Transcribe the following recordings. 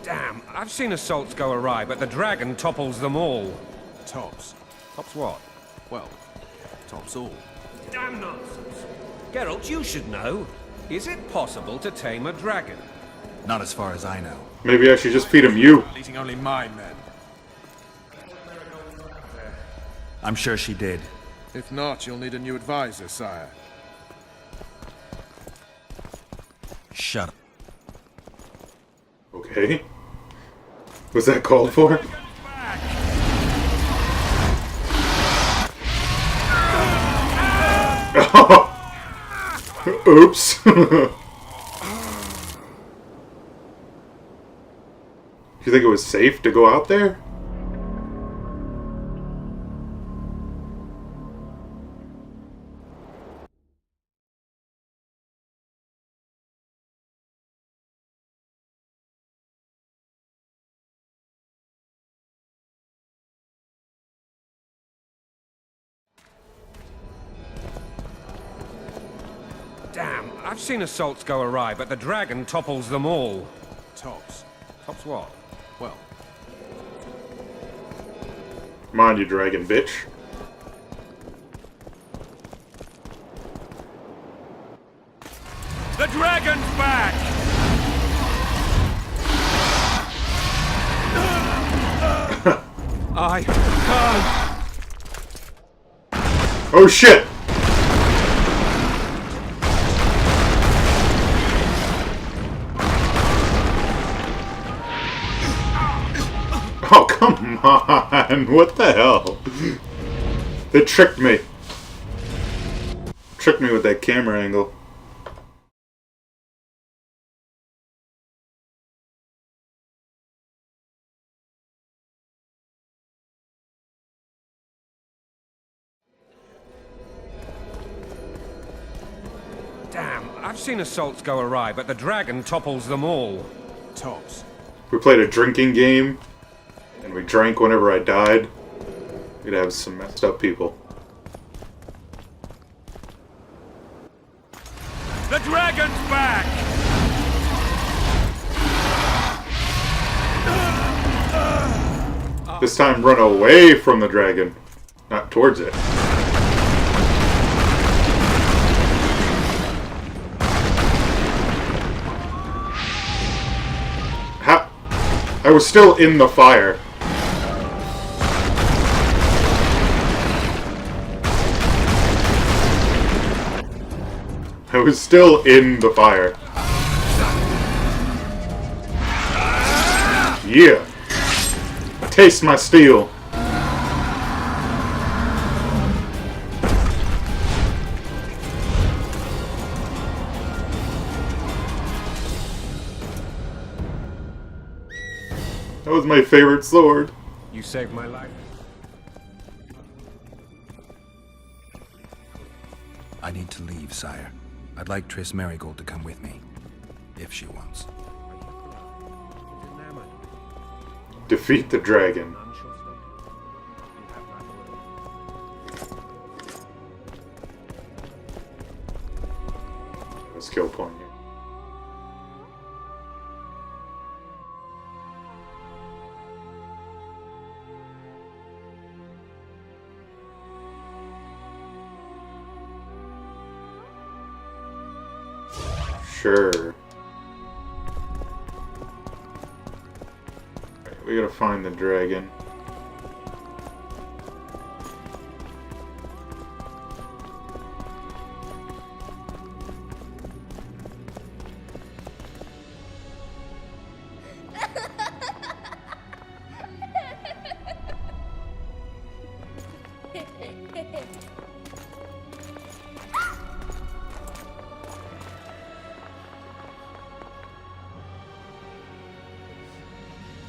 Damn, I've seen assaults go awry, but the dragon topples them all. Tops. Tops what? Well, tops all. Damn nonsense. Geralt, you should know. Is it possible to tame a dragon? Not as far as I know. Maybe I should just feed him you. Eating only my men. I'm sure she did. If not, you'll need a new advisor, sire. Shut up. Okay. Was that called for? Oops. You think it was safe to go out there? Damn, I've seen assaults go awry, but the dragon topples them all. Tops. Tops what? Well, Come on, you dragon bitch. The dragon's back! I can't. Oh shit! Oh, come on! What the hell? They tricked me. Tricked me with that camera angle. Damn, I've seen assaults go awry, but the dragon topples them all. tops. We played a drinking game, and we drank whenever I died. We'd have some messed up people. The dragon's back! This time run away from the dragon, not towards it. How? I was still in the fire. I was still in the fire. Yeah. Taste my steel. That was my favorite sword. You saved my life. I need to leave, sire. I'd like Triss Merigold to come with me, if she wants. Defeat the dragon. A skill point here. Sure. We gotta find the dragon.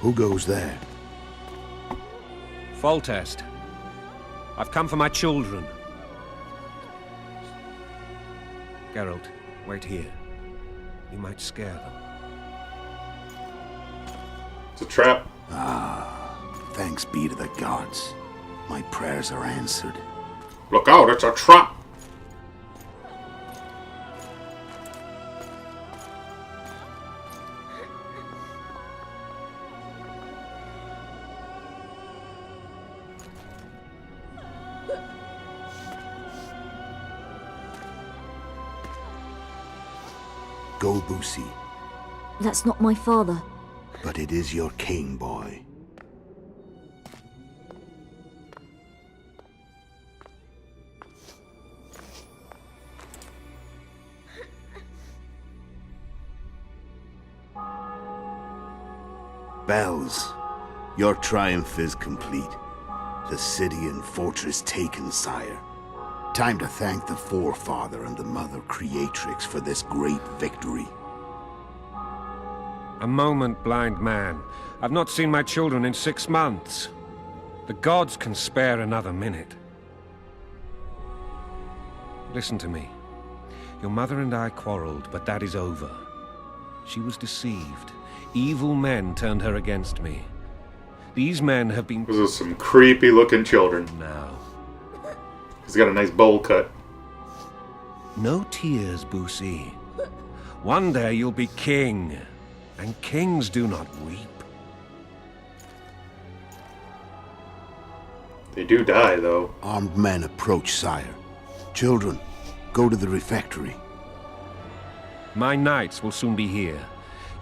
Who goes there? Foltest. I've come for my children. Geralt, wait here. You might scare them. It's a trap. Thanks be to the gods. My prayers are answered. Look out, it's a trap! Go, Busi. That's not my father. But it is your king, boy. Bells, your triumph is complete. The city and fortress taken, sire. Time to thank the Forefather and the Mother Creatrix for this great victory. A moment, blind man. I've not seen my children in 6 months. The gods can spare another minute. Listen to me. Your mother and I quarreled, but that is over. She was deceived. Evil men turned her against me. These men have been... Those are some creepy looking children. Now. He's got a nice bowl cut. No tears, Busi. One day you'll be king, and kings do not weep. They do die, though. Armed men approach, sire. Children, go to the refectory. My knights will soon be here.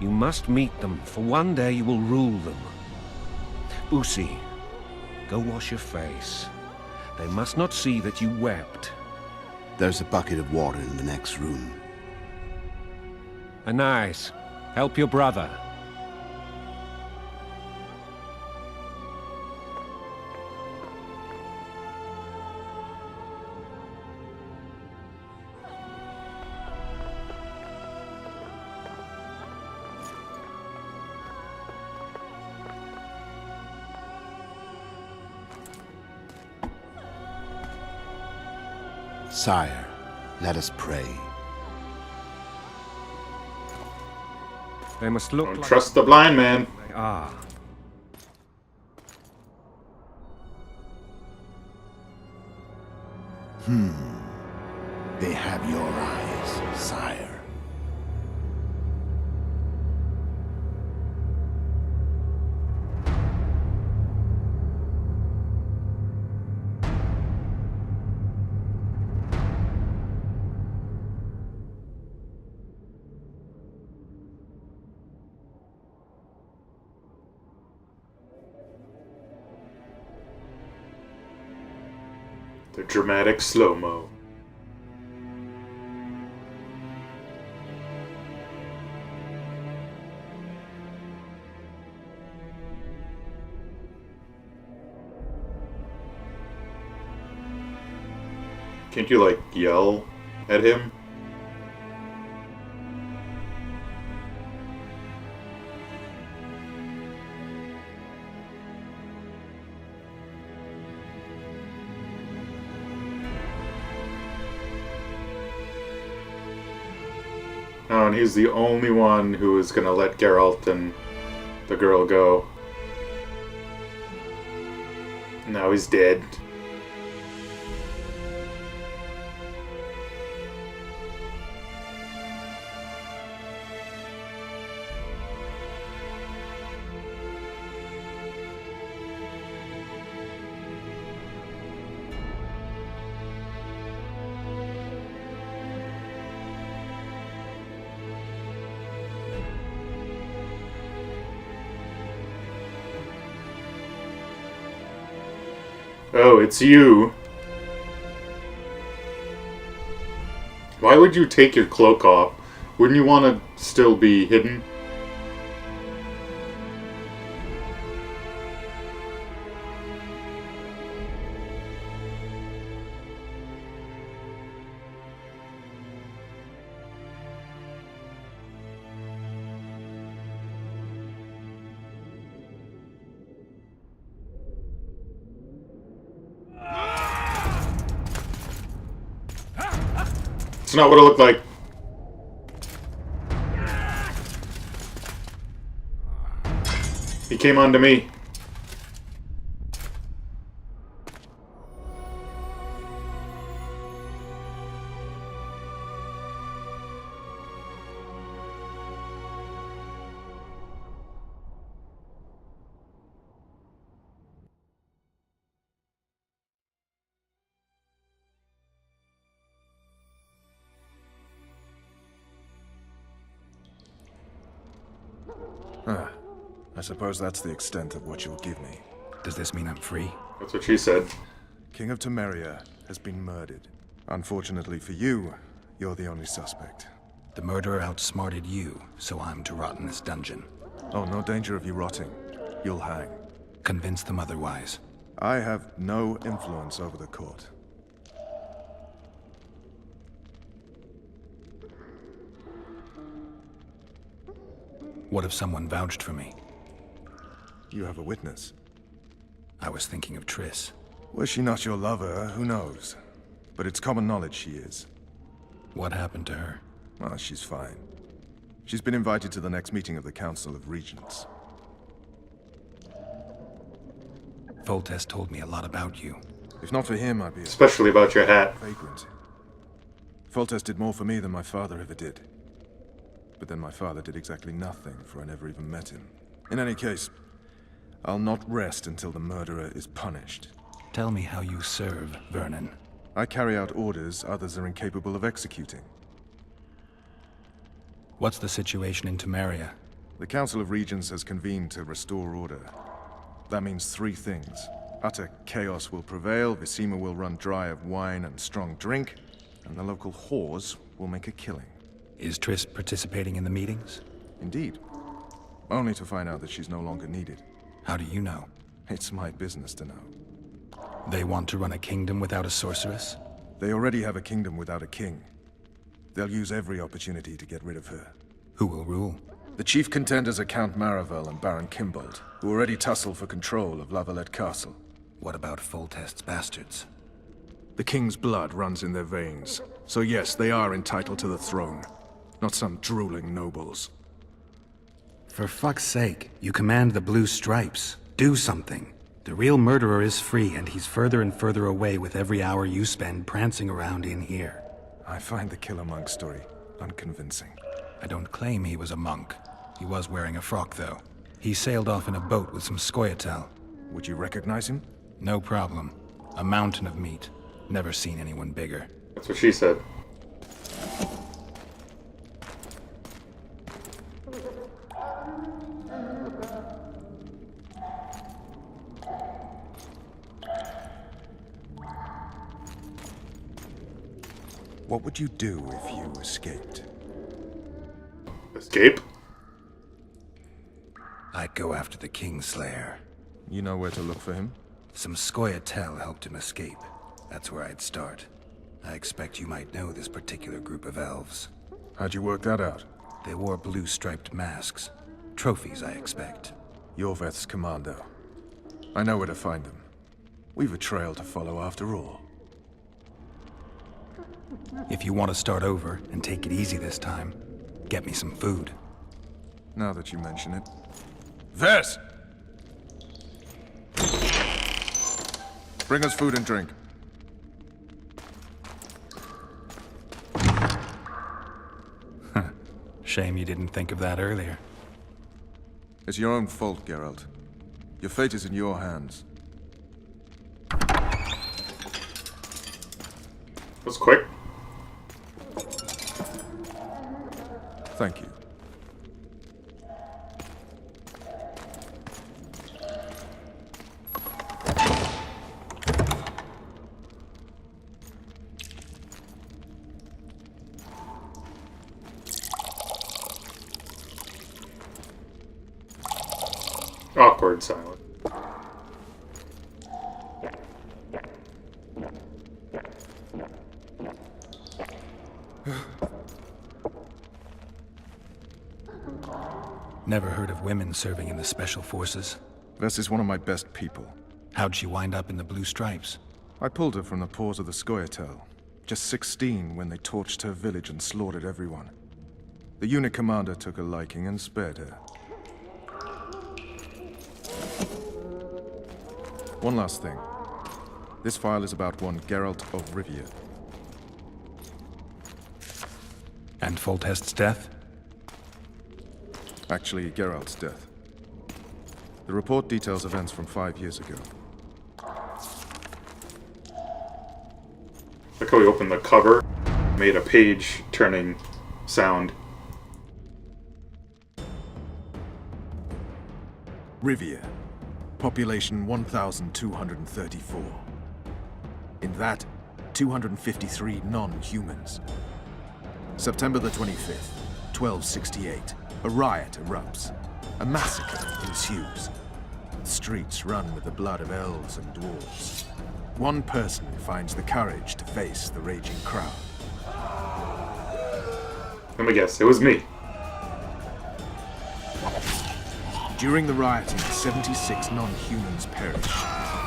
You must meet them, for one day you will rule them. Busi, go wash your face. They must not see that you wept. There's a bucket of water in the next room. Anais, help your brother. Sire, let us pray. They must look Don't like trust the blind man. they are. They have your eyes, sire. The dramatic slow-mo. Can't you, like, yell at him? Oh, and he's the only one who is gonna let Geralt and the girl go. Now he's dead. Oh, it's you. Why would you take your cloak off? Wouldn't you want to still be hidden? It's not what it looked like. He came onto me. I suppose that's the extent of what you'll give me. Does this mean I'm free? That's what she said. King of Temeria has been murdered. Unfortunately for you, you're the only suspect. The murderer outsmarted you, so I'm to rot in this dungeon. Oh, no danger of you rotting. You'll hang. Convince them otherwise. I have no influence over the court. What if someone vouched for me? You have a witness. I was thinking of Triss. Was she not your lover? Who knows? But it's common knowledge she is. What happened to her? Well, she's fine. She's been invited to the next meeting of the Council of Regents. Foltest told me a lot about you. If not for him, I'd be a Especially about your hat. vagrant. Foltest did more for me than my father ever did. But then my father did exactly nothing, for I never even met him. In any case, I'll not rest until the murderer is punished. Tell me how you serve, Vernon. I carry out orders others are incapable of executing. What's the situation in Temeria? The Council of Regents has convened to restore order. That means three things. Utter chaos will prevail, Visima will run dry of wine and strong drink, and the local whores will make a killing. Is Triss participating in the meetings? Indeed. Only to find out that she's no longer needed. How do you know? It's my business to know. They want to run a kingdom without a sorceress? They already have a kingdom without a king. They'll use every opportunity to get rid of her. Who will rule? The chief contenders are Count Maravel and Baron Kimbold, who already tussle for control of Lavalette Castle. What about Foltest's bastards? The king's blood runs in their veins, so yes, they are entitled to the throne. Not some drooling nobles. For fuck's sake, you command the Blue Stripes. Do something. The real murderer is free, and he's further and further away with every hour you spend prancing around in here. I find the Killer Monk story unconvincing. I don't claim he was a monk. He was wearing a frock, though. He sailed off in a boat with some Scoia'tael. Would you recognize him? No problem. A mountain of meat. Never seen anyone bigger. That's what she said. What would you do if you escaped? Escape? I'd go after the Kingslayer. You know where to look for him? Some Scoia'tael helped him escape. That's where I'd start. I expect you might know this particular group of elves. How'd you work that out? They wore blue-striped masks. Trophies, I expect. Yorveth's commando. I know where to find them. We've a trail to follow after all. If you want to start over and take it easy this time, get me some food. Now that you mention it. Vess! Bring us food and drink. Shame you didn't think of that earlier. It's your own fault, Geralt. Your fate is in your hands. That's quick. Thank you. Awkward silence. Never heard of women serving in the Special Forces. Vess is one of my best people. How'd she wind up in the Blue Stripes? I pulled her from the paws of the Scoia'tael. Just 16 when they torched her village and slaughtered everyone. The unit commander took a liking and spared her. One last thing. This file is about one Geralt of Rivia. And Foltest's death? Actually, Geralt's death. The report details events from 5 years ago. Look how we opened the cover, made a page-turning sound. Rivia. Population 1,234. In that, 253 non-humans. September the 25th, 1268. A riot erupts. A massacre ensues. The streets run with the blood of elves and dwarves. One person finds the courage to face the raging crowd. Let me guess, it was me. During the rioting, 76 non-humans perish,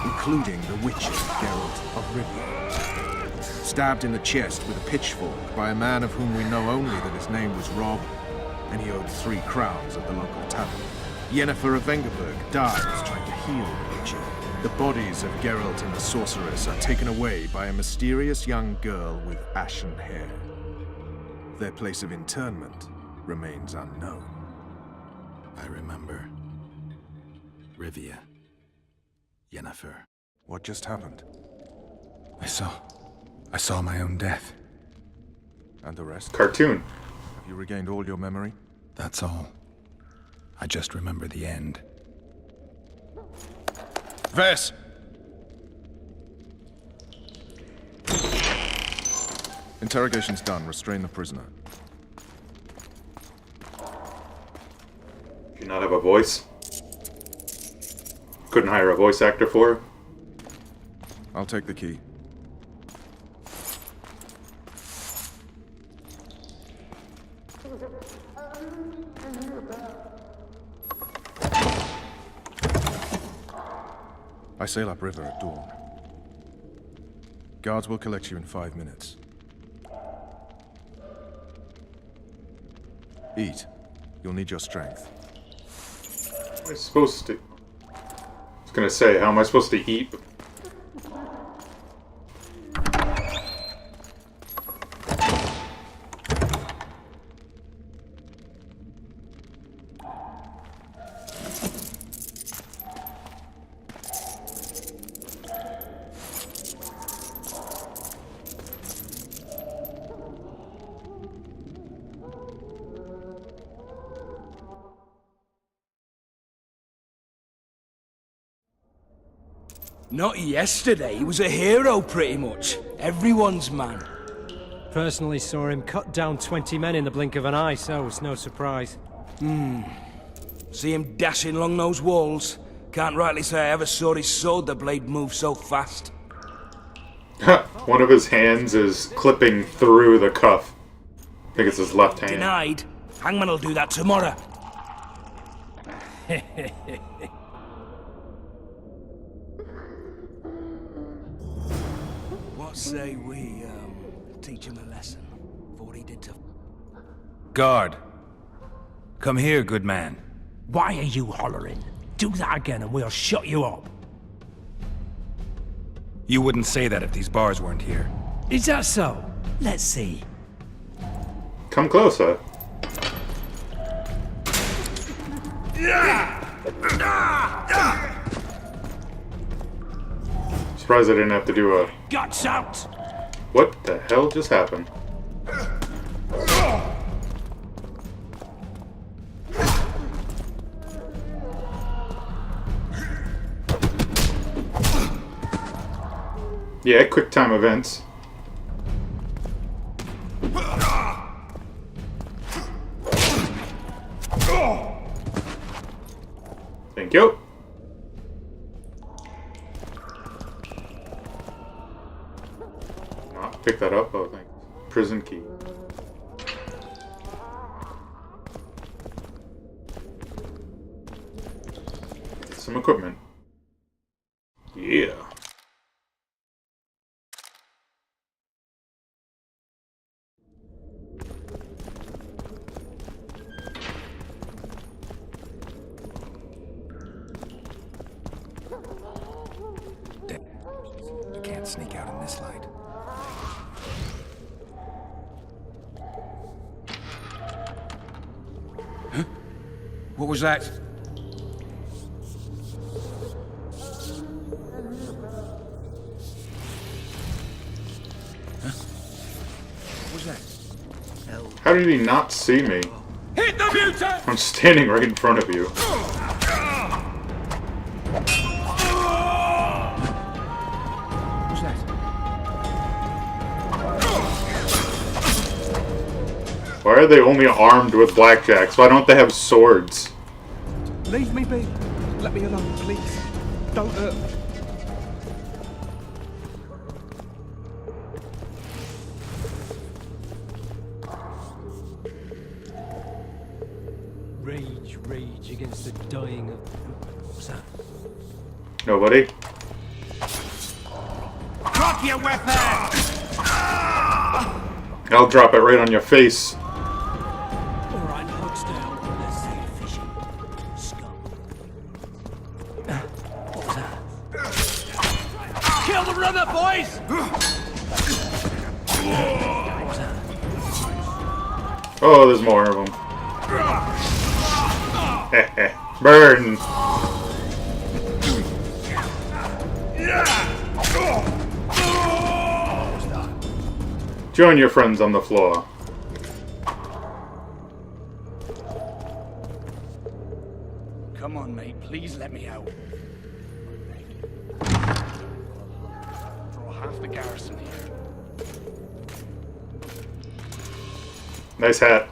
including the Witcher Geralt of Rivia. Stabbed in the chest with a pitchfork by a man of whom we know only that his name was Rob, and he owed 3 crowns at the local tavern. Yennefer of Vengerberg dies trying to heal the Witcher. The bodies of Geralt and the sorceress are taken away by a mysterious young girl with ashen hair. Their place of internment remains unknown. I remember. Rivia. Yennefer. What just happened? I saw my own death. And the rest? Cartoon. Have you regained all your memory? That's all. I just remember the end. Vess! Interrogation's done. Restrain the prisoner. Do you not have a voice? Couldn't hire a voice actor for her? I'll take the key. I sail upriver at dawn. Guards will collect you in 5 minutes. Eat. You'll need your strength. How am I supposed to... I was gonna say, how am I supposed to eat? Not yesterday, he was a hero pretty much. Everyone's man. Personally saw him cut down 20 men in the blink of an eye, so it's no surprise. See him dashing along those walls? Can't rightly say I ever saw his sword the blade move so fast. One of his hands is clipping through the cuff. I think it's his left hand. Denied. Hangman will do that tomorrow. What say we, teach him a lesson for what he did to... Guard. Come here, good man. Why are you hollering? Do that again and we'll shut you up. You wouldn't say that if these bars weren't here. Is that so? Let's see. Come closer. Surprised I didn't have to do a... Guts out! What the hell just happened? Yeah, quick time events. Thank you. Not pick that up. Oh, thanks. Prison key. Some equipment. Yeah. You can't sneak out in this light. Huh? What was that? Huh? What was that? How did he not see me? Hit the mutant! I'm standing right in front of you. What's that? Why are they only armed with blackjacks? Why don't they have swords? Leave me be. Let me alone, please. Don't hurt me. Rage against the dying of... What's that? Nobody? Drop your weapon! I'll drop it right on your face. Alright, hugs down. Let's say fishing. Scum. What was that? Kill the runner, boys! Oh, there's more of them. Burn! Join your friends on the floor. Come on, mate. Please let me out. Draw half the garrison here. Nice hat.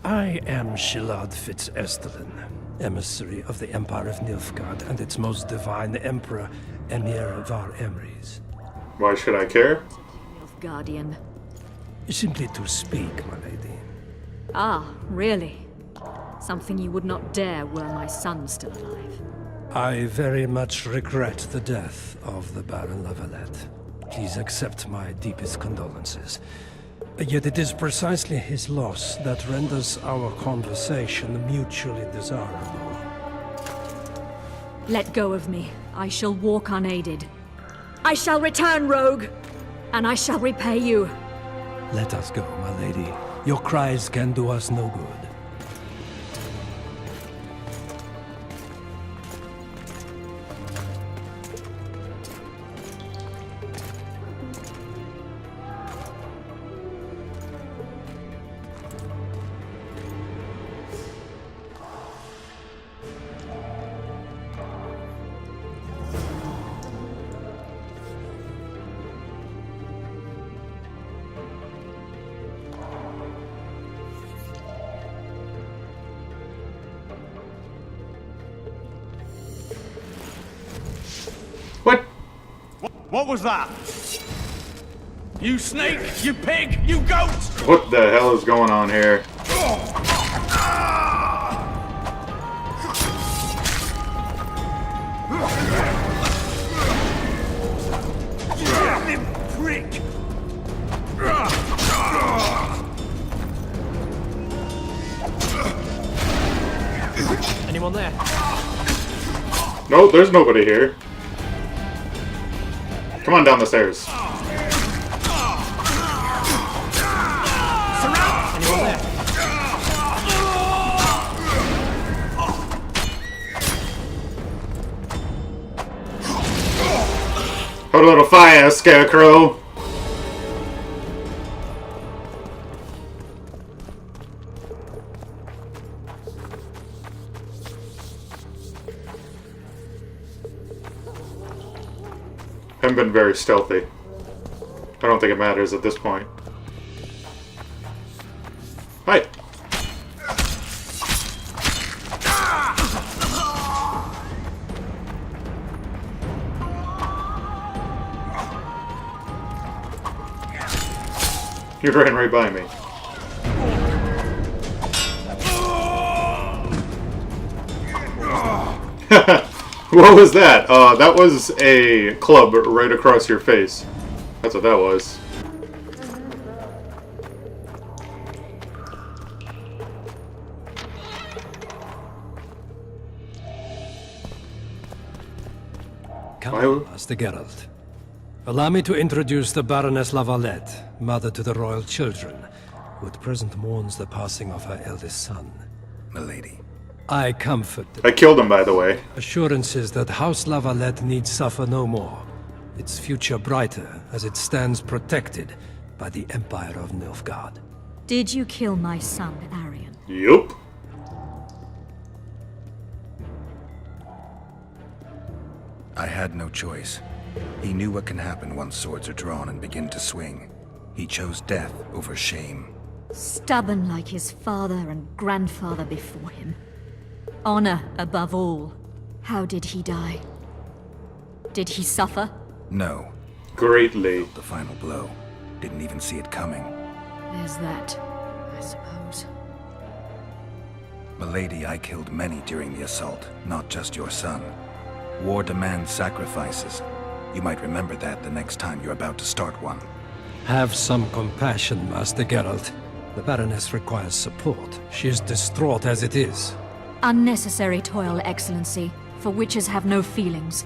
I am Shilad Fitz-Estelin, emissary of the Empire of Nilfgaard and its most divine Emperor, Emir Var Emrys. Why should I care? Guardian. Simply to speak, my lady. Ah, really? Something you would not dare were my son still alive. I very much regret the death of the Baron Lavalette. Please accept my deepest condolences. Yet it is precisely his loss that renders our conversation mutually desirable. Let go of me. I shall walk unaided. I shall return, rogue! And I shall repay you. Let us go, my lady. Your cries can do us no good. What? What was that? You snake! You pig! You goat! What the hell is going on here? Prick! Anyone there? No, there's nobody here. Come on down the stairs. Anyone there? Put a little fire, Scarecrow. Haven't been very stealthy. I don't think it matters at this point. Hi. You ran right by me. What was that? That was a club right across your face. That's what that was. Come, Master Geralt. Allow me to introduce the Baroness Lavalette, mother to the royal children, who at present mourns the passing of her eldest son. milady. I comfort the I killed him, by the way. assurances that House Lavalette need suffer no more. Its future brighter as it stands protected by the Empire of Nilfgaard. Did you kill my son, Arion? Yup. I had no choice. He knew what can happen once swords are drawn and begin to swing. He chose death over shame. Stubborn like his father and grandfather before him. Honor above all. How did he die? Did he suffer? No, Greatly. the final blow. Didn't even see it coming. There's that, I suppose. Milady, I killed many during the assault, not just your son. War demands sacrifices. You might remember that the next time you're about to start one. Have some compassion, Master Geralt. The Baroness requires support. She is distraught as it is. Unnecessary toil, Excellency, for witches have no feelings.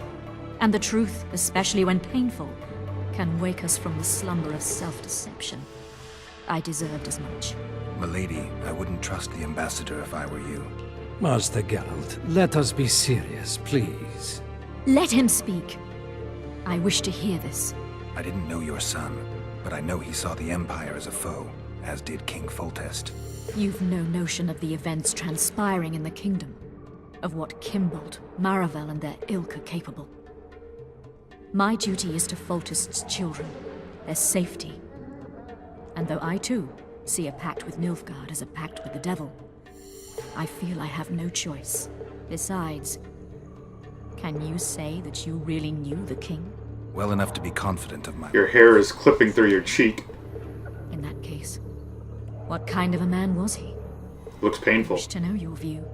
And the truth, especially when painful, can wake us from the slumber of self-deception. I deserved as much. Milady, I wouldn't trust the ambassador if I were you. Master Geralt, let us be serious, please. Let him speak. I wish to hear this. I didn't know your son, but I know he saw the Empire as a foe, as did King Foltest. You've no notion of the events transpiring in the kingdom, of what Kimbolt, Maravel, and their ilk are capable. My duty is to Foltest's children, their safety. And though I too see a pact with Nilfgaard as a pact with the devil, I feel I have no choice. Besides, can you say that you really knew the king? Well enough to be confident of my... Your hair is clipping through your cheek. In that case, what kind of a man was he? Looks painful. Wish to know your view.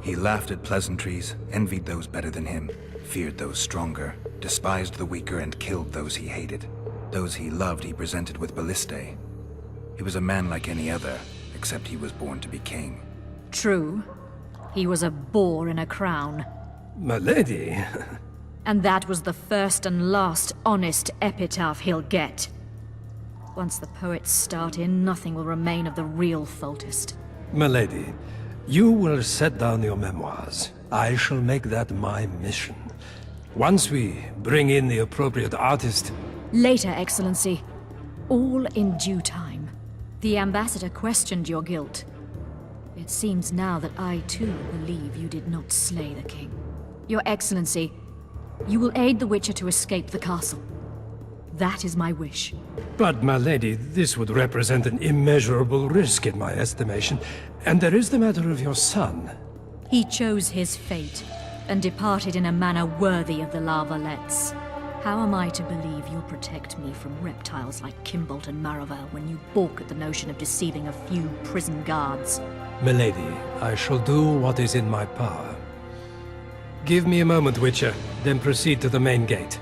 He laughed at pleasantries, envied those better than him, feared those stronger, despised the weaker, and killed those he hated. Those he loved he presented with ballistae. He was a man like any other, except he was born to be king. True. He was a boar in a crown. Milady, And that was the first and last honest epitaph he'll get. Once the poets start in, nothing will remain of the real Foltest. milady, you will set down your memoirs. I shall make that my mission. Once we bring in the appropriate artist... Later, Excellency. All in due time. The ambassador questioned your guilt. It seems now that I too believe you did not slay the king. Your Excellency, you will aid the Witcher to escape the castle. That is my wish. But, my lady, this would represent an immeasurable risk in my estimation. And there is the matter of your son. He chose his fate, and departed in a manner worthy of the Lavalettes. How am I to believe you'll protect me from reptiles like Kimbolt and Maravel when you balk at the notion of deceiving a few prison guards? Milady, I shall do what is in my power. Give me a moment, Witcher, then proceed to the main gate.